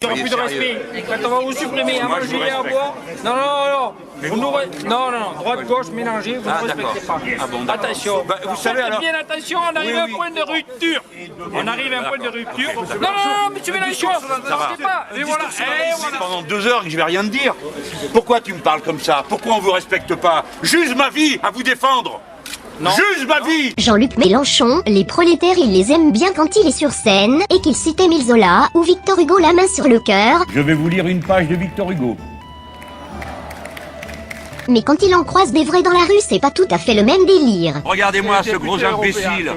Il n'y aura plus de respect. Quand on va vous supprimer à manger et à boire, non, droite-gauche mélangée, vous ne respectez pas. Ah bon, attention, vous savez alors... bien attention, on arrive à un point de rupture. On arrive à un point de rupture. Non, monsieur Mélenchon, je sais pas. Et voilà. Pendant 2 heures que je vais rien te dire. Pourquoi tu me parles comme ça? Pourquoi on vous respecte pas? J'use ma vie à vous défendre. J'use ma vie. Jean-Luc Mélenchon, les prolétaires il les aime bien quand il est sur scène et qu'il cite Émile Zola ou Victor Hugo la main sur le cœur. Je vais vous lire une page de Victor Hugo. Mais quand il en croise des vrais dans la rue, c'est pas tout à fait le même délire. Regardez-moi ce gros imbécile.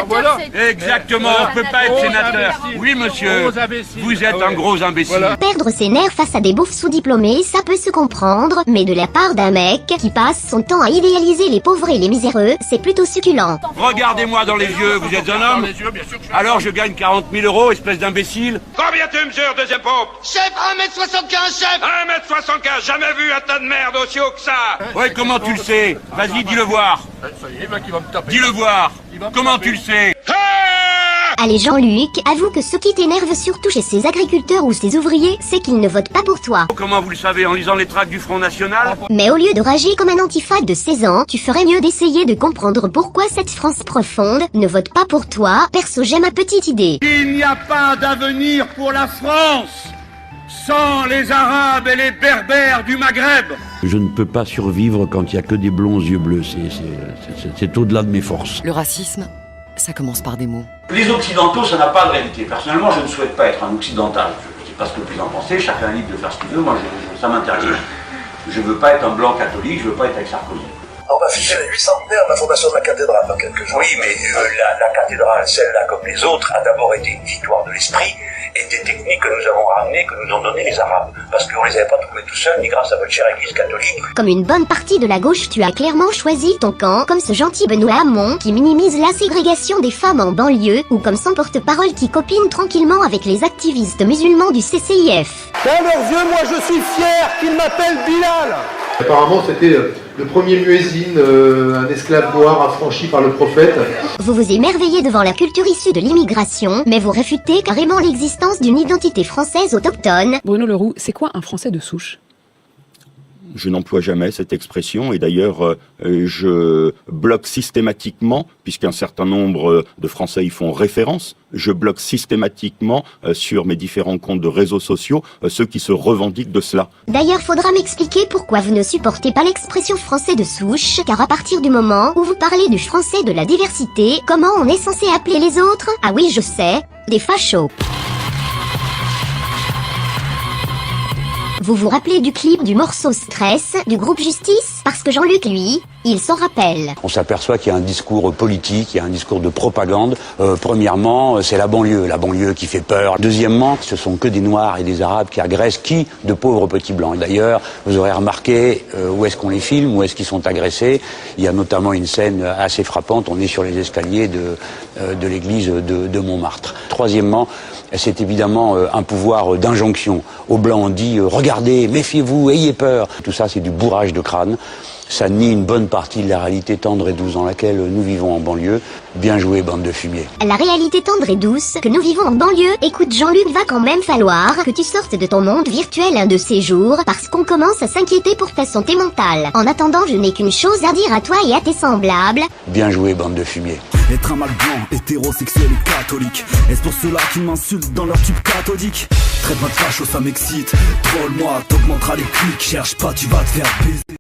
Voilà. Exactement, on peut pas être sénateur. Oui, monsieur, vous êtes un gros imbécile. Perdre ses nerfs face à des beaufs sous-diplômés, ça peut se comprendre, mais de la part d'un mec qui passe son temps à idéaliser les pauvres et les miséreux, c'est plutôt succulent. Regardez-moi dans les yeux, vous êtes un homme? Alors je gagne 40 000 €, espèce d'imbécile. Combien tu mesures, deuxième pompe? Chef, 1m75, chef. 1m75, jamais vu un tas de merde aussi haut que ça. Ouais, comment tu le sais? Vas-y, dis-le voir. Dis-le voir. Comment tu le sais? Allez Jean-Luc, avoue que ce qui t'énerve surtout chez ces agriculteurs ou ces ouvriers, c'est qu'ils ne votent pas pour toi. Comment vous le savez? En lisant les tracts du Front National? Mais au lieu de rager comme un antiphade de 16 ans, tu ferais mieux d'essayer de comprendre pourquoi cette France profonde ne vote pas pour toi. Perso, j'ai ma petite idée. Il n'y a pas d'avenir pour la France sans les Arabes et les Berbères du Maghreb. Je ne peux pas survivre quand il n'y a que des blonds aux yeux bleus. C'est au-delà de mes forces. Le racisme, ça commence par des mots. Les Occidentaux, ça n'a pas de réalité. Personnellement, je ne souhaite pas être un Occidental. Je ne sais pas ce que vous en pensez, chacun est libre de faire ce qu'il veut. Moi, ça m'intéresse. Je ne veux pas être un blanc catholique, je ne veux pas être avec Sarkozy. On va fêter les 8 centenaires de la fondation de la cathédrale dans quelques jours. Oui, mais la cathédrale, celle-là comme les autres, a d'abord été une victoire de l'esprit et des techniques que nous avons ramenées, que nous ont données les Arabes. Parce qu'on les avait pas trouvées tout seuls, ni grâce à votre chère église catholique. Comme une bonne partie de la gauche, tu as clairement choisi ton camp, comme ce gentil Benoît Hamon qui minimise la ségrégation des femmes en banlieue, ou comme son porte-parole qui copine tranquillement avec les activistes musulmans du CCIF. Dans leurs yeux, moi je suis fier qu'ils m'appellent Bilal. Apparemment, c'était le premier muezzin, un esclave noir affranchi par le prophète. Vous vous émerveillez devant la culture issue de l'immigration, mais vous réfutez carrément l'existence d'une identité française autochtone. Bruno Leroux, c'est quoi un Français de souche? Je n'emploie jamais cette expression et d'ailleurs je bloque systématiquement, puisqu'un certain nombre de Français y font référence, je bloque systématiquement sur mes différents comptes de réseaux sociaux ceux qui se revendiquent de cela. D'ailleurs, faudra m'expliquer pourquoi vous ne supportez pas l'expression français de souche, car à partir du moment où vous parlez du français de la diversité, comment on est censé appeler les autres? Ah oui, je sais, des fachos. Vous vous rappelez du clip du morceau Stress du groupe Justice? Parce que Jean-Luc, lui, il s'en rappelle. On s'aperçoit qu'il y a un discours politique, il y a un discours de propagande. Premièrement, c'est la banlieue qui fait peur. Deuxièmement, ce sont que des Noirs et des Arabes qui agressent qui? De pauvres petits Blancs. D'ailleurs, vous aurez remarqué où est-ce qu'on les filme, où est-ce qu'ils sont agressés. Il y a notamment une scène assez frappante, on est sur les escaliers de l'église de Montmartre. Troisièmement, c'est évidemment un pouvoir d'injonction. Aux Blancs, on dit « Regardez, méfiez-vous, ayez peur ». Tout ça, c'est du bourrage de crâne. Ça nie une bonne partie de la réalité tendre et douce dans laquelle nous vivons en banlieue. Bien joué, bande de fumier. La réalité tendre et douce que nous vivons en banlieue, écoute Jean-Luc, va quand même falloir que tu sortes de ton monde virtuel un de ces jours, parce qu'on commence à s'inquiéter pour ta santé mentale. En attendant, je n'ai qu'une chose à dire à toi et à tes semblables. Bien joué, bande de fumier. Être un mâle blanc, hétérosexuel et catholique. Est-ce pour cela qu'ils m'insultent dans leur tube cathodique? Traite-moi de facho, ça m'excite. Troll-moi, t'augmenteras les clics. Cherche pas, tu vas te faire baiser.